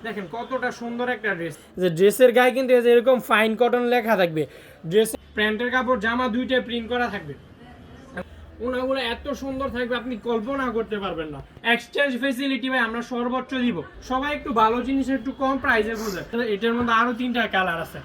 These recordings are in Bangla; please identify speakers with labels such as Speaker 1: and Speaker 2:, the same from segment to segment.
Speaker 1: দেখেন কতটা সুন্দর একটা ড্রেস, যে ড্রেসের গায়ে কিন্তু এই যে এরকম ফাইন কটন লেখা থাকবে, ড্রেস প্যান্টের কাপড় জামা দুইটাই প্রিন্ট করা থাকবে, ওনাগুলো এত সুন্দর থাকবে আপনি কল্পনা করতে পারবেন না। এক্সচেঞ্জ ফেসিলিটি ভাই আমরা সর্বোচ্চ দিব, সবাই একটু ভালো জিনিস একটু কম প্রাইসে বুঝে। এটার মধ্যে আরো 3টা কালার আছে,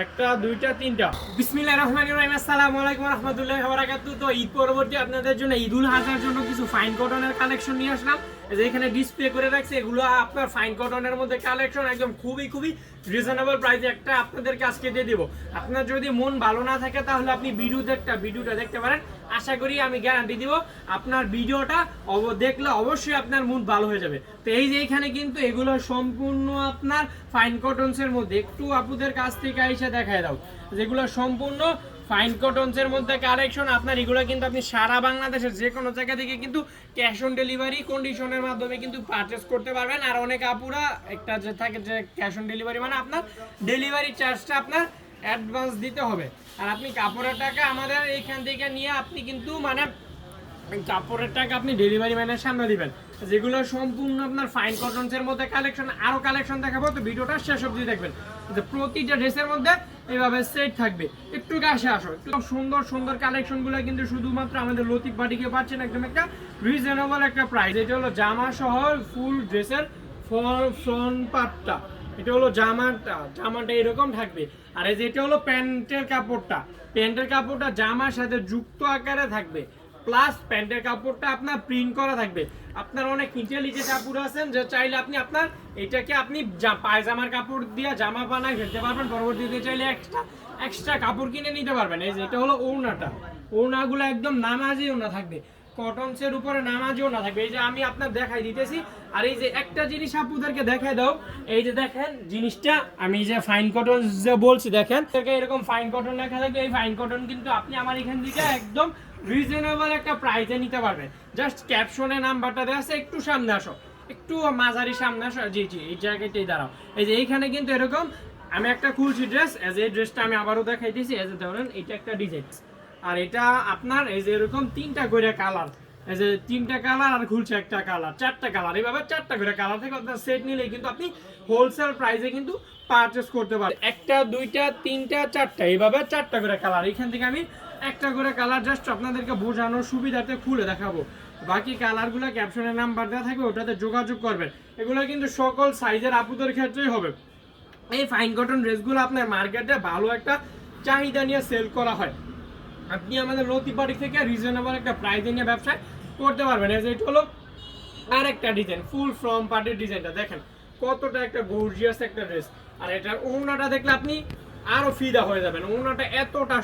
Speaker 1: একটা দুইটা তিনটা। বিসমিল্লাহির রহমানির রহিম, আসসালামু আলাইকুম ওয়া রাহমাতুল্লাহি ওয়া বারাকাতুহু। তো ঈদ পরবর্তী আপনাদের জন্য ঈদুল আজহার জন্য কিছু ফাইন কটনের কালেকশন নিয়ে আসলাম, যে এখানে ডিসপ্লে করে রাখছে, এগুলো আপনার ফাইন কটনের মধ্যে কালেকশন একদম খুবই রিজনেবল প্রাইসে একটা আপনাদেরকে আজকে দিয়ে দিব। আপনার যদি মন ভালো না থাকে তাহলে আপনি ভিডিওটা দেখতে পারেন, আশা করি আমি গ্যারান্টি দিব আপনার ভিডিওটা দেখলে অবশ্যই আপনার মুড ভালো হয়ে যাবে। তো এই যে এখানে কিন্তু এগুলো সম্পূর্ণ আপনার ফাইন কটনসের মধ্যে, একটু আপুদের কাছ থেকে এসে দেখায় দাও, যেগুলো সম্পূর্ণ ফাইন কটনসের মধ্যে কালেকশন। আপনার এগুলো কিন্তু আপনি সারা বাংলাদেশের যে কোনো জায়গা থেকে কিন্তু ক্যাশ অন ডেলিভারি কন্ডিশনের মাধ্যমে কিন্তু পারচেস করতে পারবেন। আর অনেক আপুরা একটা যে থাকে যে ক্যাশ অন ডেলিভারি মানে আপনার ডেলিভারি চার্জটা আপনার অ্যাডভান্স দিতে হবে, আর আপনি কাপড়ের টাকা আমাদের এইখান থেকে নিয়ে আপনি কিন্তু মানে কাপড়ের টাকা আপনি ডেলিভারি ম্যানের সামনে দিবেন। যেগুলো সম্পূর্ণ আপনার ফাইন কটনসের মধ্যে কালেকশন, আরো কালেকশন দেখাবো, তো ভিডিওটা শেষ অবধি দেখবেন। যে প্রতিটা ড্রেসের মধ্যে এইভাবে সেট থাকবে, একটু কাছে আসো, একটু সুন্দর সুন্দর কালেকশনগুলো কিন্তু শুধুমাত্র আমাদের লতিফ বাটিকে পাচ্ছেন একদম একটা রিজনেবল একটা প্রাইস। এটা হলো জামা সহ ফুল ড্রেসের ফ্রন্ট পার্টটা, এটা হলো জামাটা এরকম থাকবে। আর এই যেটা হলো প্যান্টের কাপড়টা জামার সাথে যুক্ত আকারে থাকবে, প্লাস প্যান্টের কাপড়টা আপনার প্রিন্ট করা থাকবে। আপনার অনেক ইন্টেলিজেন্ট কাপড় আছেন যে চাইলে আপনি আপনার এটাকে আপনি পায়জামার কাপড় দিয়ে জামা বানায় ফেলতে পারবেন, পরবর্তীতে চাইলে এক্সট্রা কাপড় কিনে নিতে পারবেন। এই যে এটা হলো ওড়নাগুলো একদম নামাজি ওড়না থাকবে, কটনসের উপরে নামাজি ওড়না থাকবে। এই যে আমি আপনার দেখাই দিতেছি, আর এই যে একটা জিনিস আপুদেরকে দেখাই দাও, এই যে দেখেন জিনিসটা আমি যে ফাইন কটন যে বলছি, দেখেন এরকম ফাইন কটন লেখা থাকবে। এই ফাইন কটন কিন্তু আপনি আমার এখান থেকে একদম রিজনেবল একটা প্রাইসে নিতে পারবেন। জাস্ট ক্যাপশনে নাম্বারটা দেওয়া আছে, একটু সামনে আসো, একটু মাঝারি সামনে আসো, জি এই জায়গাটাই দাঁড়াও। এই যে এইখানে কিন্তু এরকম আমি একটা খুলছি ড্রেস, এই ড্রেসটা আমি আবারও দেখাই দিয়েছি। এই যে ধরেন এটা একটা ডিজাইন, আর এটা আপনার এই যে এরকম 3টা করে কালার, এই যে 3টা কালার, আর খুলছে একটা কালার, 4টা কালার, এইভাবে 4টা করে কালার থেকে আপনার সেট নিলে কিন্তু আপনি হোলসেল প্রাইসে কিন্তু পারচেস করতে পারেন। একটা দুইটা তিনটা চারটা, এইভাবে 4টা করে কালার। এখান থেকে আমি একটা করে কালার জাস্ট আপনাদেরকে বোঝানোর সুবিধাতে খুলে দেখাবো, বাকি কালারগুলো ক্যাপশনের নাম্বার দেওয়া থাকবে, ওটাতে যোগাযোগ করবেন। এগুলো কিন্তু সকল সাইজের আপুদের ক্ষেত্রেই হবে। এই ফাইন কটন ড্রেসগুলো আপনার মার্কেটে ভালো একটা চাহিদা নিয়ে সেল করা হয়, আপনি আমাদের লতিফ বাটিক থেকে রিজনেবল একটা প্রাইসে নিয়ে ব্যবসা করতে পারবেন। এই যে এটা হলো আর একটা ডিজাইন, ফুল ফ্রম পার্টির ডিজাইনটা দেখেন কতটা একটা গর্জিয়াস একটা ড্রেস। আর এটার ওড়নাটা দেখলে আপনি আরো ফিদা হয়ে যাবেন, ওড়নাটা এতটা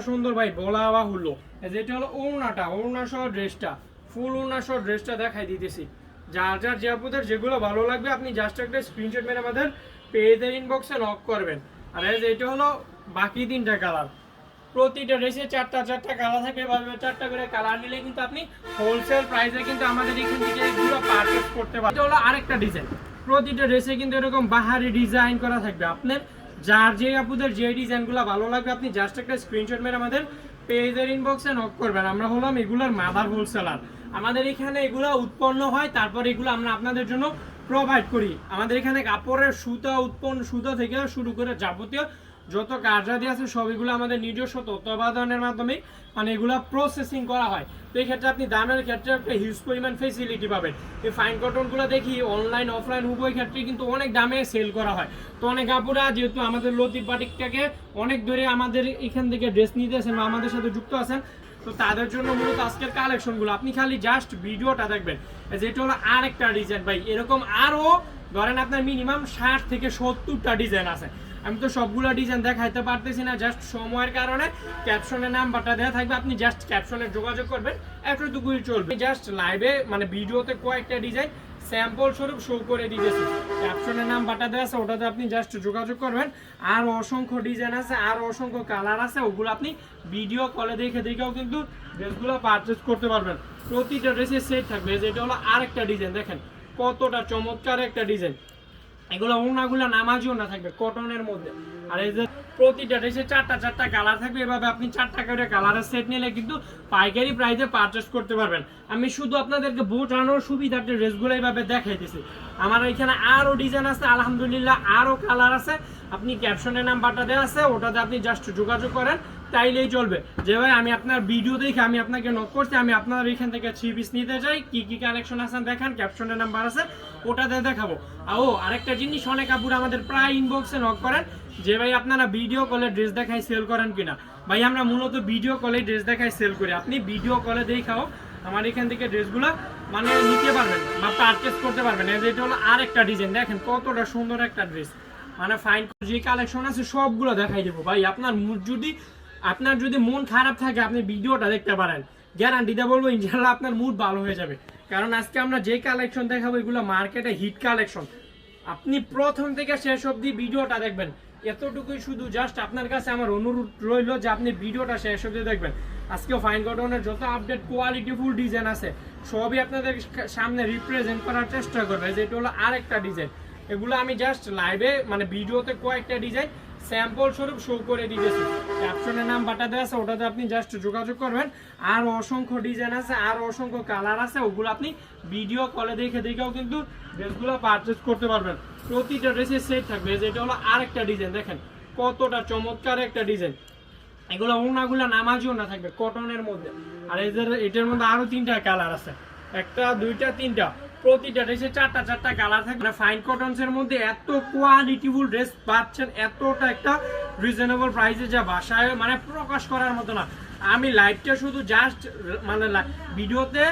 Speaker 1: সুন্দর ভাই বলা বাহুল্য। যেটা হলো ওড়না সহ ড্রেসটা, ফুল ওড়না সহ ড্রেসটা দেখাই দিতেছি। যার যে আপুদের যেগুলো ভালো লাগবে আপনি জাস্ট একটা স্ক্রিনশট মেরে আমাদের পেজের ইনবক্সে নক করবেন। আর এই যে এটা হলো বাকি 3টা কালার, প্রতিটা ড্রেসে 4টা কালার থাকে, 4টা করে কালার নিলে কিন্তু আপনি হোলসেল প্রাইসে কিন্তু আমাদের এখান থেকে এগুলো পারচেজ করতে পারবেন। এটা হলো আরেকটা ডিজাইন, প্রতিটা ড্রেসে কিন্তু এরকম বাহারি ডিজাইন করা থাকবে। আপনার যার যে আপুদের যে ডিজাইনগুলো ভালো লাগবে আপনি জাস্ট একটা স্ক্রিনশট মেরে আমাদের পেজের ইনবক্সে নক করবেন। আমরা হলাম এগুলোর মাদার হোলসেলার, আমাদের এখানে এগুলো উৎপন্ন হয়, তারপর এগুলো আমরা আপনাদের জন্য প্রোভাইড করি। আমাদের এখানে কাপড়ের সুতা থেকে শুরু করে যাবতীয় যত কার্যাদি আছে সবগুলো আমাদের নিজস্ব তত্ত্বাবধানের মাধ্যমে মানে এগুলো প্রসেসিং করা হয়। তো এই ক্ষেত্রে আপনি দামের ক্ষেত্রে একটা হিউজ পরিমাণ ফেসিলিটি পাবেন। এই ফাইন কটনগুলো দেখি অনলাইন অফলাইন উভয় ক্ষেত্রে কিন্তু অনেক দামে সেল করা হয়। তো অনেক আপুরা যেহেতু আমাদের লতিফ বাটিকটাকে অনেক ধরে আমাদের এখান থেকে ড্রেস নিতেছেন বা আমাদের সাথে যুক্ত আছেন, তো তাদের জন্য মূলত আজকের কালেকশনগুলো আপনি খালি জাস্ট ভিডিওটা দেখবেন। যেটা হলো আরেকটা ডিজাইন ভাই, এরকম আরও ধরেন আপনার মিনিমাম 60 থেকে 70টা ডিজাইন আছে। আমি তো সবগুলো ডিজাইন দেখাইতে পারতেছি না, জাস্ট সময়ের কারণে ক্যাপশনের নাম্বারটা দেওয়া থাকবে, আপনি জাস্ট ক্যাপশনে যোগাযোগ করবেন, এতটুকুই চলবে। জাস্ট লাইভে মানে ভিডিওতে কয়েকটা ডিজাইন স্যাম্পল স্বরূপ শো করে দিতেছি, ক্যাপশনের নাম্বারটা দেওয়া আছে, ওটাতে আপনি জাস্ট যোগাযোগ করবেন। আর অসংখ্য ডিজাইন আছে, আর অসংখ্য কালার আছে, ওগুলো আপনি ভিডিও কলে দেখেও কিন্তু ড্রেসগুলো পারচেস করতে পারবেন। প্রতিটা ড্রেসের সেট থাকবে। যেটা হলো আরেকটা ডিজাইন, দেখেন কতটা চমৎকার একটা ডিজাইন, এগুলো ওনাগুলো নামাজিও না থাকবে কটনের মধ্যে। আর এই যে প্রতিটা ড্রেসে 4টা কালার থাকবে, এভাবে আপনি 4টা করে কালারের সেট নিলে কিন্তু পাইকারি প্রাইসে পারচেস করতে পারবেন। আমি শুধু আপনাদেরকে বোঝানোর সুবিধার্থে ড্রেসগুলো এইভাবে দেখাইতেছি। আমার এখানে আরও ডিজাইন আছে, আলহামদুলিল্লাহ আরও কালার আছে। আপনি ক্যাপশনের নাম্বারটা দেওয়া আছে, ওটাতে আপনি জাস্ট যোগাযোগ করেন তাইলেই চলবে। যে ভাই আমি আপনার ভিডিও দেখে আমি আপনাকে নক করছি, আমি আপনার এখান থেকে 3 পিস নিতে চাই, কি কি কালেকশন আছে দেখান, ক্যাপশনের নাম্বার আছে ওটাতে দেখাবো। ও আরেকটা জিনিস, অনেক আপুরা আমাদের প্রায় ইনবক্সে নক করেন যে ভাই আপনারা ভিডিও কলে ড্রেস দেখাই সেল করেন কিনা। ভাই আমরা মূলত ভিডিও কলে ড্রেস দেখাই সেল করি। আপনি ভিডিও কলে দেখাও আমার এখান থেকে ড্রেসগুলো মানে নিতে পারবেন বা পারচেস করতে পারবেন। এটা হলো আরেকটা ডিজাইন, দেখেন কতটা সুন্দর একটা ড্রেস, মানে ফাইন যে কালেকশন আছে সবগুলো দেখাই দেবো। ভাই আপনার যদি মন খারাপ থাকে আপনি ভিডিওটা দেখতে পারেন, গ্যারান্টিতে বলবো ইনশাআল্লাহ আপনার মুড ভালো হয়ে যাবে। কারণ আজকে আমরা যে কালেকশন দেখাবো এগুলো মার্কেটে হিট কালেকশন। আপনি প্রথম থেকে শেষ অবধি ভিডিওটা দেখবেন, এতটুকুই শুধু জাস্ট আপনার কাছে আমার অনুরোধ রইল যে আপনি ভিডিওটা শেষ অবধি দেখবেন। আজকেও ফাইন কটনের যত আপডেট কোয়ালিটিফুল ডিজাইন আছে সবই আপনাদের সামনে রিপ্রেজেন্ট করার চেষ্টা করবে। যেটা হলো আরেকটা ডিজাইন, এগুলো আমি জাস্ট লাইভে মানে ভিডিওতে কয়েকটা ডিজাইন স্যাম্পল স্বরূপ শো করে দিয়েছি। ক্যাপশনের নাম্বারটা দেওয়া আছে, ওটাতে আপনি জাস্ট যোগাযোগ করবেন। আর অসংখ্য ডিজাইন আছে, আর অসংখ্য কালার আছে, ওগুলো আপনি ভিডিও কলে দেখেও কিন্তু ড্রেসগুলো পারচেস করতে পারবেন। প্রতিটা ড্রেসের সেট থাকবে। যেটা হলো আরেকটা ডিজাইন, দেখেন কতটা চমৎকার একটা ডিজাইন। এগুলো ওনাগুলো নামাজিও না থাকবে কটনের মধ্যে। আর এটার মধ্যে আরো 3টা কালার আছে, 1টা 2টা 3টা, প্রতিটা ড্রেসে 4টা কালার থাকবে। মানে ফাইন কটনসের মধ্যে এত কোয়ালিটিফুল ড্রেস পাচ্ছেন এতটা একটা রিজনেবল প্রাইসে, যা বাসায় মানে প্রকাশ করার মতো না। আমি লাইভটা শুধু জাস্ট মানে ভিডিওতে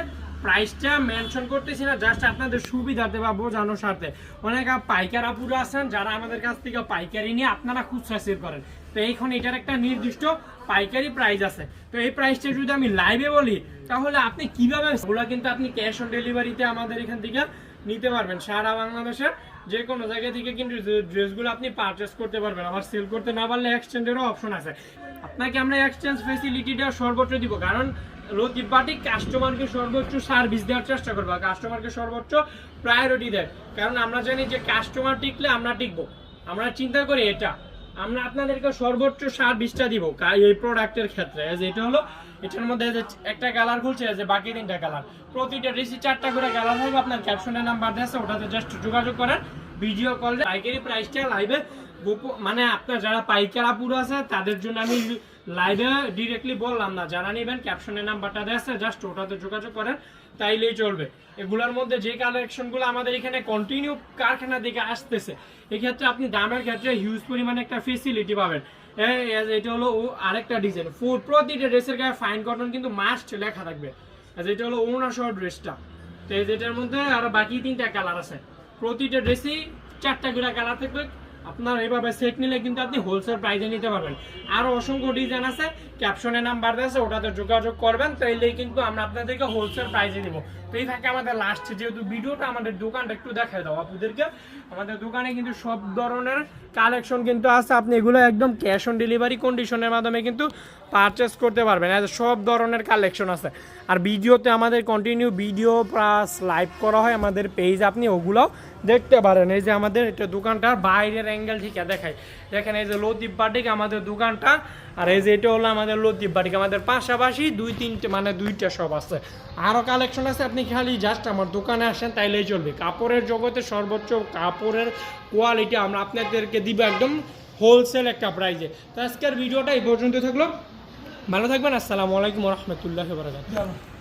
Speaker 1: প্রাইসটা মেনশন করতেছি না, জাস্ট আপনাদের সুবিধাতে বা বোঝানোর স্বার্থে। অনেক পাইকার আপুরা আছেন যারা আমাদের কাছ থেকে পাইকারি নিয়ে আপনারা খুচরা সেল করেন, তো এইখানে এটার একটা নির্দিষ্ট পাইকারি প্রাইস আছে। তো এই প্রাইসটা যদি আমি লাইভে বলি তাহলে আপনি কিভাবে, ওগুলো কিন্তু আপনি ক্যাশ অন ডেলিভারিতে আমাদের এখান থেকে নিতে পারবেন। সারা বাংলাদেশের যে কোনো জায়গা থেকে কিন্তু ড্রেসগুলো আপনি পারচেস করতে পারবেন। আবার সেল করতে না পারলে এক্সচেঞ্জেরও অপশন আছে। আপনাকে আমরা এক্সচেঞ্জ ফেসিলিটিটা সর্বোচ্চ দিব, কারণ লতিফ বাটিক কাস্টমারকে সর্বোচ্চ সার্ভিস দেওয়ার চেষ্টা করবো, কাস্টমারকে সর্বোচ্চ প্রায়োরিটি দেয়। কারণ আমরা জানি যে কাস্টমার টিকলে আমরা টিকবো, আমরা চিন্তা করি এটা, আমরা আপনাদেরকে সর্বোচ্চ সার্ভিসটা দিব এই প্রোডাক্টের ক্ষেত্রে। এটা হলো এটার মধ্যে একটা কালার খুলছে, যে বাকি 3টা কালার, প্রতিটা ড্রেসে 4টা করে কালার থাকবে। আপনার ক্যাপশনের নাম্বার দেওয়া আছে, ওটাতে জাস্ট যোগাযোগ করেন ভিডিও কলে। পাইকারি প্রাইসটা লাইভে মানে আপনার যারা পাইকারা পুরো আছে তাদের জন্য আমি লাইভে ডিরেক্টলি বললাম না, যারা নেবেন ক্যাপশনের নাম্বারটা দেওয়া আছে জাস্ট ওটাতে যোগাযোগ করেন তাইলেই চলবে। এগুলোর মধ্যে যে কালেকশনগুলো আমাদের এখানে কন্টিনিউ কারখানা থেকে আসতেছে, এক্ষেত্রে আপনি দামের ক্ষেত্রে হিউজ পরিমাণে একটা ফেসিলিটি পাবেন। এটা হলো আরেকটা ডিজাইন, প্রতিটা ড্রেসের গায়ে ফাইন কটন কিন্তু মাস্ট লেখা থাকবে। এটা হলো ওনা সহ ড্রেসটা। তো যেটার মধ্যে আরো বাকি 3টা কালার আছে, প্রতিটা ড্রেসেই 4টা করে কালার থাকবে। আপনার এইভাবে সেট নিলে কিন্তু আপনি হোলসেল প্রাইসে নিতে পারবেন। আরো অসংখ্য ডিজাইন আছে, ক্যাপশনে নাম্বার দেওয়া আছে, ওটাতে যোগাযোগ করবেন, তাইলেই কিন্তু আমরা আপনাদেরকে হোলসেল প্রাইসে দিব। তো এই থাকে আমাদের লাস্ট যেহেতু ভিডিওটা, আমাদের দোকানটা একটু দেখাই দাও আপনাদেরকে। আমাদের দোকানে কিন্তু সব ধরনের কালেকশন কিন্তু আছে, আপনি এগুলো একদম ক্যাশ অন ডেলিভারি কন্ডিশনের মাধ্যমে কিন্তু পারচেস করতে পারবেন। সব ধরনের কালেকশন আছে। আর ভিডিওতে আমাদের কন্টিনিউ ভিডিও প্লাস লাইভ করা হয় আমাদের পেজ, আপনি ওগুলোও দেখতে পারেন। এই যে আমাদের এটা দোকানটার বাইরের অ্যাঙ্গেল থেকে দেখাই, দেখেন এই যে লতিফ বাটিক আমাদের দোকানটা, আর এই যে এটা হলো আমাদের লতিফ বাটিক। আমাদের পাশাপাশি 2-3টে মানে 2টা শপ আছে, আরও কালেকশন আছে। আপনি খালি জাস্ট আমার দোকানে আসেন তাইলেই চলবে। কাপড়ের জগতে সর্বোচ্চ কাপড়ের কোয়ালিটি আমরা আপনাদেরকে দিব একদম হোলসেল একটা প্রাইজে। তো আজকের ভিডিওটা এই পর্যন্ত থাকলো, ভালো থাকবেন। আসসালামু আলাইকুম ওয়া রাহমাতুল্লাহি ওয়া বারাকাতুহু।